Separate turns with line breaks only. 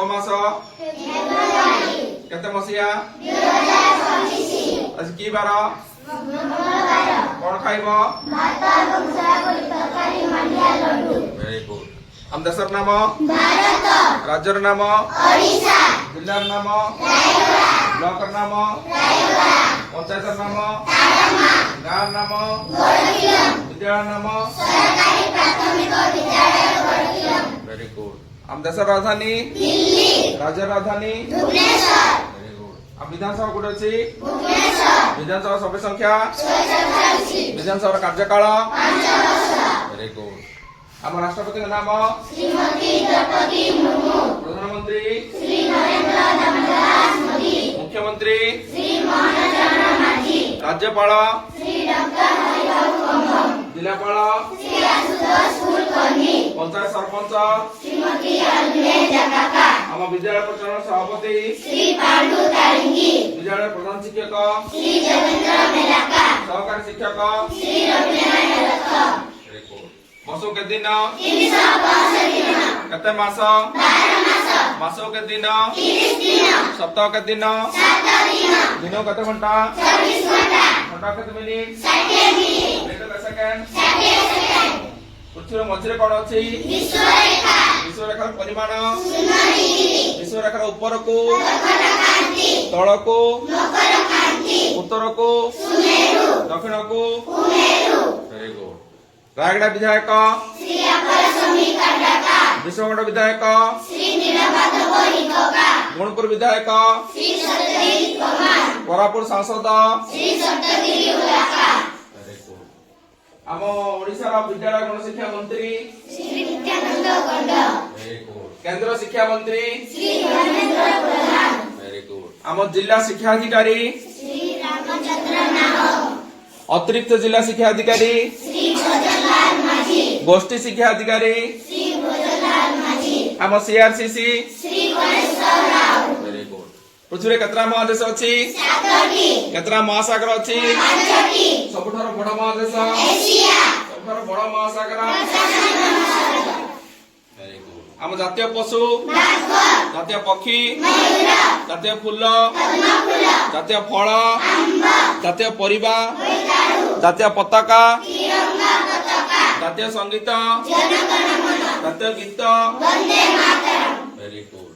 मास केते मसिया आज की बार कौन खाइब वेरी गुड हम देशर नाम राज्यर नाम जिलार नाम ब्लॉकर नाम पंचायतर नाम गाँव नाम विद्यालय नाम वेरी गुड हम देशर राजधानी राज्य राजधानी वेरी गुड हम विधानसभा कोड अछि विधानसभा सभ्य संख्या विधानसभा कार्यकाल वेरी गुड हम राष्ट्रपति का नाम श्रीमती द्रौपदी मुर्मू प्रधानमंत्री श्री नरेंद्र दामोदर मोदी मुख्यमंत्री श्री मोहन चरण मांझी राज्यपाल श्री डॉक्टर हरिबाबू कंबम जिलापाल श्री आशुतोष कुलकर्णी पंचायत सरपंच श्रीमती अलबे जकाका हम विद्यालय परिचालन सभापति श्री पांडु तारिंगी विद्यालय प्रधान शिक्षक श्री जगेंद्र मेलाका सहकारी शिक्षक श्री रविनारायण रथ मासो के दिन 365 दिन कते मास 12 मास मासो के दिन 30 दिन सप्ताह के दिन 7 दिन दिनो कते घंटा 24 घंटा घंटा कते मिनिट 60 मिनिट मिनिट कते सेकंड 60 सेकंड पृथ्वी मझरे कोन अछि विश्व रेखा परिमाण 0 डिग्री विश्व रेखा ऊपर को तळ को मकर कांति उत्तर को सुमेरु दक्षिण को कुमेरु वेरी गुड रायगढ़ विधायक श्री अपर समीका ढाका विश्वगढ़ विधायक श्री नीलमाधव बोरिकोका गुणपुर विधायक श्री सत्यजित कुमार कोरापुर सांसद श्री सप्तगिरी उलाका हम ओडिसा रा विद्यालय गण शिक्षा मंत्री श्री नित्यानंद गंड वेरी गुड केंद्र शिक्षा मंत्री श्री धर्मेंद्र प्रधान वेरी गुड हम जिला शिक्षा अधिकारी श्री रामचंद्र नाहक अतिरिक्त जिला शिक्षा अधिकारी श्री भजनलाल माझी गोष्ठी शिक्षा अधिकारी श्री भजनलाल माझी हम CRCC Shri Ganeshwar Rao very good पृथ्वी केतरा महादेश अछि 7टी केतरा महासागर अछि 5टी सबठार बड़ महादेश एशिया सबठार बड़ महासागर वेरी गुड हम जातीय पशु बाघ जातीय पक्षी मयूर जातीय फूल पद्मफूल जातीय फल आंबा जातीय परिबा जातीय पताका तिरंगा पताका जातीय संगीत जनगण मन जातीय गीत वंदे मातरम वेरी गुड